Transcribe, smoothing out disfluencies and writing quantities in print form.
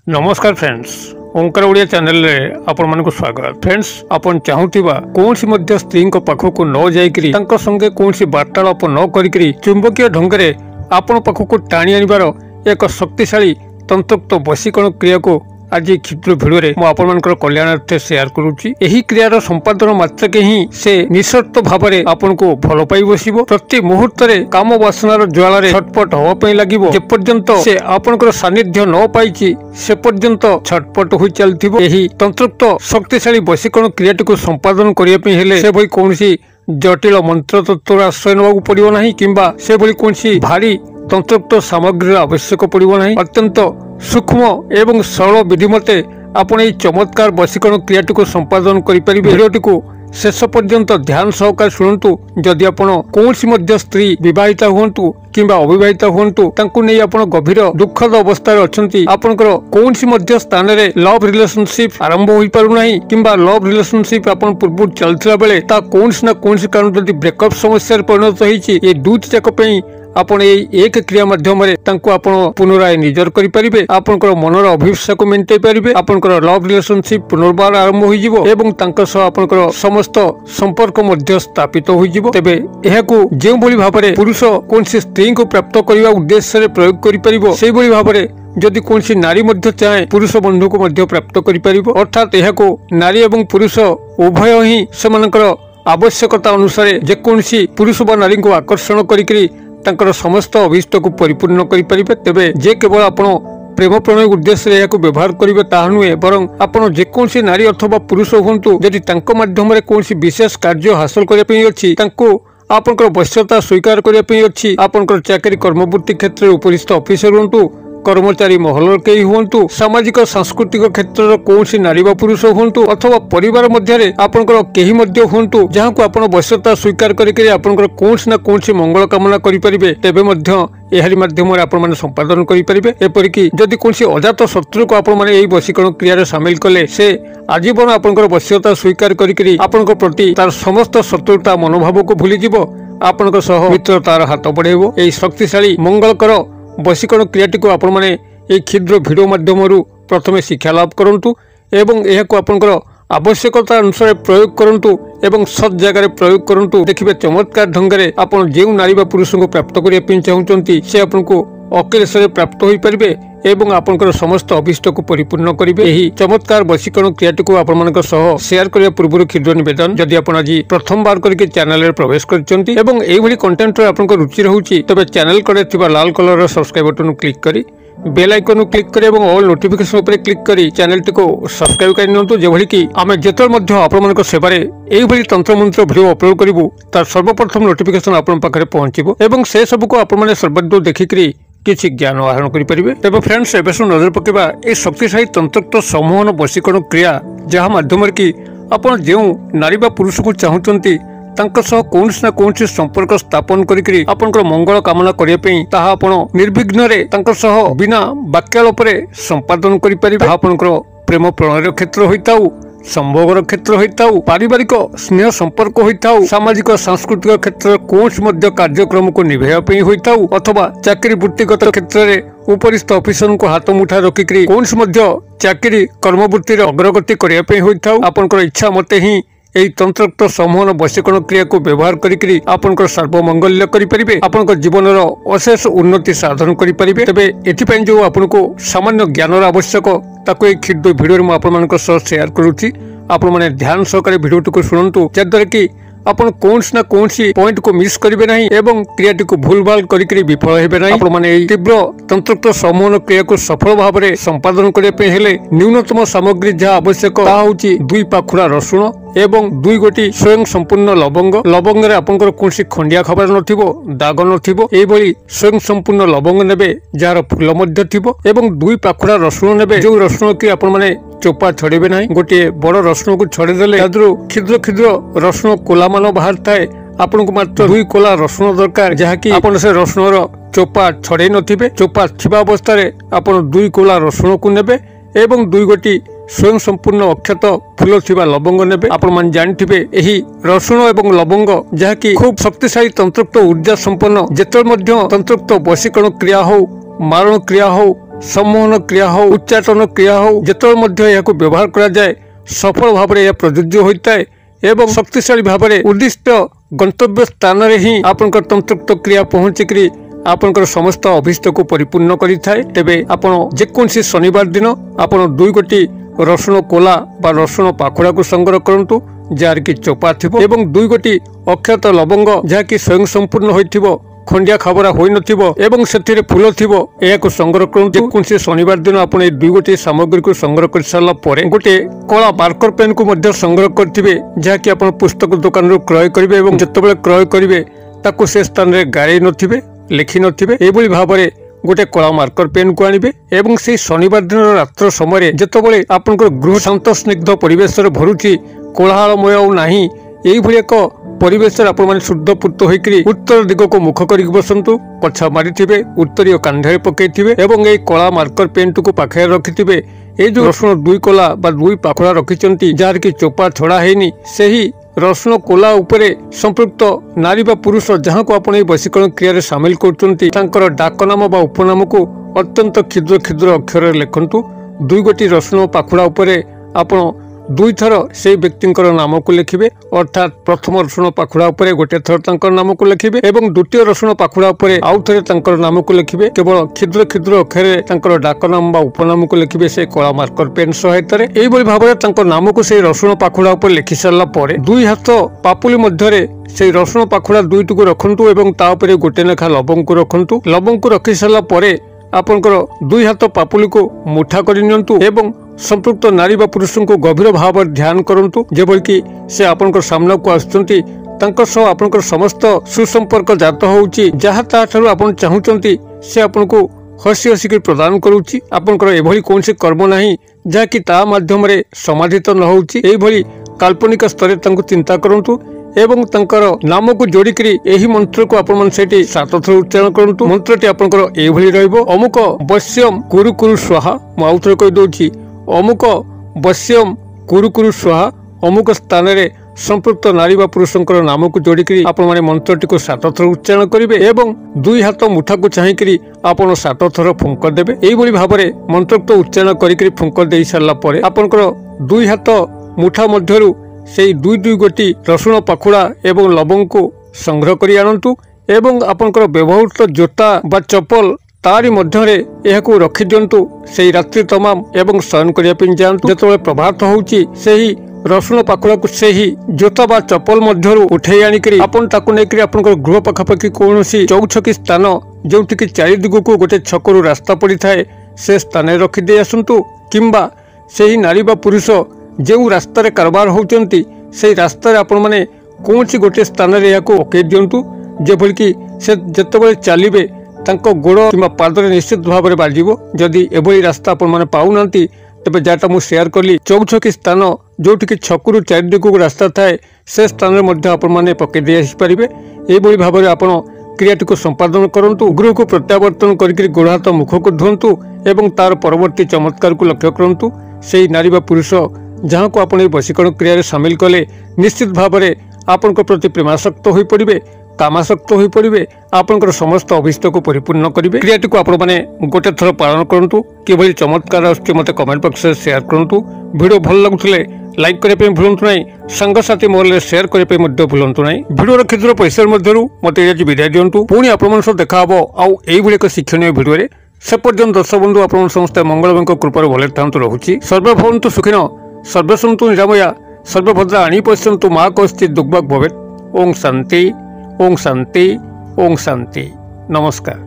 नमस्कार फ्रेंड्स, ओंकार ओडिया चैनल रे आपण मानक स्वागत। फ्रेंड्स, आपण चाहूथिबा कोनसी मध्य स्त्री को पाखको न जाईकरी तांको संगे कोनसी वार्तालाप न करिकरी चुंबकीय ढंगरे आपण पाखको टाणी आनिबार एक शक्तिशाली तंत्रोक्त वशीकरण क्रिया को आज क्षुद्र भिडियो रे मु कल्याणार्थे शेयर करुच्ची। एही क्रियार संपादन मात्र के ही से निशर्त भाव में आपन को भल पाई बसिबो। प्रति मुहूर्त रे काम वासनार ज्वाला रे छटपट हवा पई लागिबो। जे पर्यंत से आपनकर सानिध्य न पाइची से पर्यंत छटपट होई चलथिबो। एही तंत्रोक्त शक्तिशाली वशीकरण क्रियाटी को संपादन करिया पई हेले से भई कोनसी जटिल मंत्र तत्वर आश्रय नबाकू पड़िबो नाही किंबा से भली कोनसी भारी तंत्रोक्त सामग्री आवश्यक पड़िबो नाही। अत्यंत सूक्ष्म एवं सरल विधि मते आपण এই चमत्कार वशीकरण क्रियाटी को संपादन करि परिबे। भिडियोटी को शेष पर्यंत ध्यान सहकार शुणु। जदि आपण कोनसी मध्य स्त्री विवाहिता हुंतु किंबा अविवाहिता हुंतु तांकु नै आपण गभीर दुखद अवस्था रे अछंती, आपनकर कोनसी मध्य स्थान रे लव रिलेशनशिप आरंभ होई पारु नाही किंबा लव रिलेशनशिप आपण पूर्व चलथिला बेले ता कोनसी ना कोनसी कारण जदि ब्रेकअप समस्या रे परिणत होईची, ए दुईटी जाक पई आपण एक क्रिया माध्यम पुनराय निजर करि परिबे। आपनकर मनर अभिलाषा को मेंटेई परिबे। आपनकर लव रिलेशनशिप पुनर्बार आरंभ होई जिवो एवं तांकर सह आपनकर समस्त संपर्क मध्य स्थापित होई जिवो। तेबे एहाकू जे भली भाबरे पुरुष कोनसी स्त्री को प्राप्त करिवा उद्देश्य रे प्रयोग करि परिबो, सेही भली भाबरे जदि कोनसी नारी मध्य चाहे पुरुष बंधु को मध्य प्राप्त करि परिबो। अर्थात एहाकू नारी एवं पुरुष उभय ही सेमानकर आवश्यकता अनुसार जे कोनसी पुरुष बा नारी को आकर्षण करिकरी तांकर समस्त अभिष्ट को परिपूर्ण करि परिबे। तेबे जे केवल आपण प्रेम प्रणय उद्देश्य रे याको व्यवहार करिवे ताहा नुहे, बरं आपण जे कोनसी नारी अथवा पुरुष हुंतु जदि तांको माध्यम रे कोनसी विशेष कार्य हासिल करिया पई अछि, तांको आपनकर वश्यता स्वीकार करिया पई अछि। आपनकर चाकरी कर्मवृत्ति क्षेत्र रे उपरिस्थ ऑफिसर हुंतु, कर्मचारी महलर केही हुंतु, सामाजिक सांस्कृतिक क्षेत्र कोनसी नारी बा पुरुष हुंतु अथवा परिवार मध्य आपनकर केही मध्य हुंतु जहां को आपण वश्यता स्वीकार करिके आपनकर कोनसी ना कोनसी मंगल कामना करि परिबे, तेबे मध्य एहारी माध्यम रे आपण माने संपादन करि परिबे। एपरिकी जदि कोनसी अजात शत्रु को आपण माने एही वशीकरण क्रिया रे शामिल कले से आजीवन आपनकर वश्यता स्वीकार करिके आपनकर प्रति तार समस्त शत्रुता मनोभाव को भूली जिवो। आपनकर सह मित्रतार हाथ बढ़ेबो। एही शक्तिशाली मंगलकर वशीकरण क्रियाटी को आपण माने एक क्षुद्र भिडियो माध्यम प्रथमे शिक्षा लाभ करंतु एवं एहाको आपनकर आवश्यकता अनुसार प्रयोग करंतु एवं सत जगह प्रयोग करंतु। देखिबे चमत्कार ढंगरे आपण जेउ नारी बा पुरुष को प्राप्त करिया पिन चाहुचंती से आपनको अकेलेशरे प्राप्त होई परिबे एवं आपनकर समस्त अभिष्ट को परिपूर्ण करिवे। एही चमत्कार वशीकरण क्रियाटी को आपण मानक सह शेयर करिया पूर्व क्षुद्र निवेदन, जदि आपण आज प्रथम बार करके चैनल रे प्रवेश करचंती एवं एही भली कंटेंट रे आपनको रुचि रहउची, तबे चैनल करे थिबा लाल कलर रो सब्सक्राइब बटन क्लिक करी बेल आइकन क्लिक करी एवं ऑल नोटिफिकेशन ऊपर क्लिक करी चैनल टी को सब्सक्राइब कर नियंतु, जेभली कि आमे जेतल मध्य आपण मानक सेवा रे एही भली तंत्र मंत्र वीडियो अपलोड करिवु तार सर्वप्रथम नोटिफिकेशन आपण पाखरे पहुंचीबो एवं से सब को आपण माने सर्वदो देखिकरी किछि ज्ञान आहरण करि परिबे। तेबे फ्रेंड्स, एबेसु नजर पकेबा ए शक्तिशाली तंत्रोक्त समूहन वशीकरण क्रिया जहा माध्यम रे कि आपण जेउ नारी बा पुरुष को चाहुचंती तांका सह कोनसी ना कोनसी संपर्क स्थापन करिकरी आपनकर मंगल कामना करिया पई ताहा आपण निर्विघ्न रे तांका सह बिना वाक्यालाप रे संपादन करि परिबे। आपनकर प्रेम प्रणय क्षेत्र होइताउ, संभोगर क्षेत्र होइताउ, पारिवारिक स्नेह संपर्क होइताउ, सामाजिक सांस्कृतिक क्षेत्र कोनसी मध्य कार्यक्रम को निभेया पई होइताउ अथवा चाकरी वृत्तिगत क्षेत्र रे उपरिस्थ ऑफिसर को हाथ मुठा रखिकरी कोनसी मध्य चाकरी कर्मवृत्ति रे अग्रगति करिया पई होइताउ, आपनकर इच्छा मते ही एही तंत्रोक्त समूहन वशीकरण क्रिया को व्यवहार करिकरी आपनकर सर्वमंगल्य करि परिबे। आपनकर जीवनर अशेष उन्नति साधन करि परिबे। तबे एथिपई जो आपनको सामान्य ज्ञानर आवश्यक ताको एक क्षुद्र भिडियो रे आपन मानक सह शेयर करूची। आपण माने ध्यान सहकारे भिडियोटी को सुनंतु, जद्वारा कि आपण कोनसी ना कोनसी पॉइंट को मिस करिवे नाही एवं क्रियाटी को भूल भाल करिकरी विफल हेबे नाही। आपण माने एही तीव्र तंत्रोक्त समूहन क्रिया को सफल भाव रे संपादन करिया पे हेले न्यूनतम सामग्री जहा आवश्यक ता होची 2 पाखुड़ा रसुण एवं 2 गोटी स्वयं संपूर्ण लवंग। लवंग रे आपनकर कोनसी खंडिया खबर नथिबो, दाग नथिबो, एही भली स्वयं संपूर्ण लवंग नेबे जार फूल मध्य थिबो एवं 2 पाखुड़ा रसुण नेबे, जो रसुण कि आपण माने चोपा छड़ेबे नाही। गोटे बड़ रसुण को छड़े देले तादरु क्षुद्र क्षुद्र रसुण कोला मान बाहर थाए। आपन को मात्र 2 कोला रसुण दरकार जहाकि आपण से रसुणर चोपा छड़े नथिबे। चोपा थिबा अवस्था रे आपण 2 कोला रसुण को नेबे एवं 2 गोटी स्वयं संपूर्ण अक्षत फूल थिबा लवंग नेबे। आपण मान जानिथिबे एही रसुण एवं लवंग जहाँकि खूब शक्तिशाली तंत्रोक्त ऊर्जा संपन्न जेतल मध्य तंत्रोक्त वशीकरण क्रिया हो मारण क्रिया हो सम्मोहन क्रिया हो उच्चाटन क्रिया हो जेतल मध्य याको व्यवहार करा जाए सफल भाव में यह प्रযোज्य होता है एवं शक्तिशाली भाव में उद्दिष्ट गंतव्य स्थान रे ही आपनकर तंत्रोक्त क्रिया पहुंचिकरी आपनकर समस्त अभिष्ट को परिपूर्ण करि थाए। तेबे आपण जेकोनसी शनिवार दिन आपण 2 गोटी रसुण कोला बा रसुण पाखुड़ा को संग्रह करंतु जार की चोपा थिबो एवं 2 गोटी अक्षत लवंग जहाँकि स्वयं संपूर्ण होइथिबो खंडिया खबरा होई नथिबो एवं सेथिरे फूल थिबो एयाको संग्रह करंतु। जेकोनसी शनिवार दिन आपण ए 2 गोटी सामग्री को संग्रह कर सारला परे गोटे कला मार्कर पेन को मध्य संग्रह करथिबे जहाँकि आपण पुस्तक दुकान रो क्रय करिवे एवं जतबेले क्रय करिवे ताको से स्थान रे गाड़ी नथिबे लिखि नथिबे एबोली भाबरे गोटे कला मार्कर पेन को आनिबे एवं से शनिवार दिन रात्र समय जतबेले आपनकर गृह शांत स्निग्ध परिवेश रे भरुची कोलाहलमय और नाही एई भली एक परिवेश आपण माने शुद्धपूत होइकरी उत्तर दिग को मुख करिक बसंतु पछा मारिथिबे उत्तरीय कांधे पकेइथिबे एवं एई कला मार्कर पेन को पाखे रखिथिबे। ए जो रसुण 2 कोला बा 2 पाखुड़ा रखिचंती जार की चोपा छड़ा हेनी सेही रसुण कोला उपरे संपृक्त नारी बा पुरुष जहाँ को आपण वशीकरण क्रिया सामिल करचंती तांकर डाक नाम बा उपनाम को अत्यंत क्षुद्र क्षुद्र अक्षर लिखंतु। 2 गोटी रसुण पाखुड़ा उपरे आपण 2 थर से व्यक्ति नाम को लिखिबे अर्थात प्रथम रसुण पाखुड़ा उपरे गोटे थर तांकर नाम को लिखिबे एवं द्वितीय रसुण पाखुड़ा उपरे आउ थरे तांकर नाम को लिखिबे। केवल क्षुद्र क्षुद्र अक्षर तांकर डाक नाम बा उपनाम को लिखिबे से कला मार्कर पेन सहायता रे। एई बली भाबरे तांकर नाम को से रसुण पाखुड़ा उपर लिखि सारला परे 2 हाथ पापुली मध्यरे से रसुण पाखुड़ा 2 को रखंतु एवं ता उपरे गोटे लेखा लवंग को रखंतु। लवंग को रखि सारला परे आपनकर 2 हाथ पापुली को मुठा करि नियंतु एवं संपृक्त नारी बा पुरुष को गभीर भाव ध्यान करंतु जेबल कि से आपनकर सामना को आछंती तांकर सह आपनकर समस्त सुसंपर्क जात होउची जहा ता थारु आपन चाहुचंती से आपनको हसी हसी के प्रदान करूची। आपनकर एभली कोनसे कर्म नाही जहा कि ता माध्यम रे समाधित न होउची एई भली काल्पनिक स्तर तांको चिंता करंतु एवं तंकर नाम को जोड़िकरी एही मंत्र को आपण मन सेठी 7 थर उच्चारण करंतु। मंत्रटी आपनकर एई भली रहइबो अमुक वश्यम कुरु कुरु स्वाहा। म आउथरे कहि दोछि अमुक वश्यम कुरु कुरु स्वाहा अमुक स्थान रे संपृक्त नारी बा पुरुषंकर नाम को जोड़िकरी आपण माने मंत्रटी को 7 थर उच्चारण करिवे एवं 2 हाथ मुठा को चाहिकरी आपण 7 थर फुंक देबे। एई भली भाबरे मंत्रोक्त उच्चारण करिकरी फुंक देई सारला परे आपनकर 2 हाथ मुठा मध्यरु से 2 गोटी रसुण पाखुड़ा एवं लवंग को संग्रह करी आनंतु एवं आपनकर व्यवहृत जोता बा चप्पल तारी मध्यरे एहाकु रखि दियंतु। सेही रात्रि तमाम एवं शयन करिया पिन जांतु। जेतबेले प्रभात होउची सेही रसुण पाखुड़ा को सेही जोता बा चप्पल मध्यरु उठेई आनिकरी आपन ताकु नेकरी आपनकर गृह पाखापाखि कोनोसी चौछकी स्थान जोंठी कि चारि दिगको गोटे छकरु रास्ता पड़ी थाए से स्थान रखि दे आसंतु किंबा सेही नारी बा पुरुष जो रास्ता रे कारबार होउचंती से रास्ता रे आपण माने कोनसी गोटे स्थान रे याको ओके दियंतु जेभल कि से जतबेले चालिबे तांको गोड़ किंबा पादरे निश्चित भाव में बाजिबो। जदि एभली रास्ता आपण माने पाउनांती तेबे जाटा मु शेयर करली चौछकी स्थान जोठी कि छकुरु चारि दिगको रास्ता थाए से स्थान रे मध्ये आपण माने पके दे आसी परिबे। एई भली भाव में आपण क्रियाटी को संपादन करंतु गृह को प्रत्यावर्तन करिकरी गोड़ हाथ मुख को धुंतु एवं तार परवर्ती चमत्कार को लक्ष्य करंतु। सेही नारी बा पुरुष जहाँ को आपण वशीकरण क्रिया सामिल कले निश्चित भाव में आपण प्रति प्रेमासक्त हो पड़े कामासक्त हो पड़े आपंकर समस्त अभिष्ट को परिपूर्ण करेंगे। क्रियाटी को आपण मैंने गोटे थर पालन करूँ किभली चमत्कार आसुचे मते कमेंट बॉक्स में शेयर करूँ। वीडियो भल लगुले लाइक करने भूलु ना सांगसाथी मोहल्ले शेयर करने भूलु ना। वीडियो क्षुद्र पैसा मध्य मत विदाय दिंतु पुणी आपण देखा आउ एक शिक्षणीय वीडियो से पर्यंत दर्शक बंधु आप समस्त मंगल कृपार भले था रोचे। सर्वभवन्तु सुखिनो सर्वसन्तु निरामया सर्वभद्रा आनी पश्यन्तु मा कश्चित् दुर्भाग् भवेत्। ओम शांति ओम शांति ओम शांति। नमस्कार।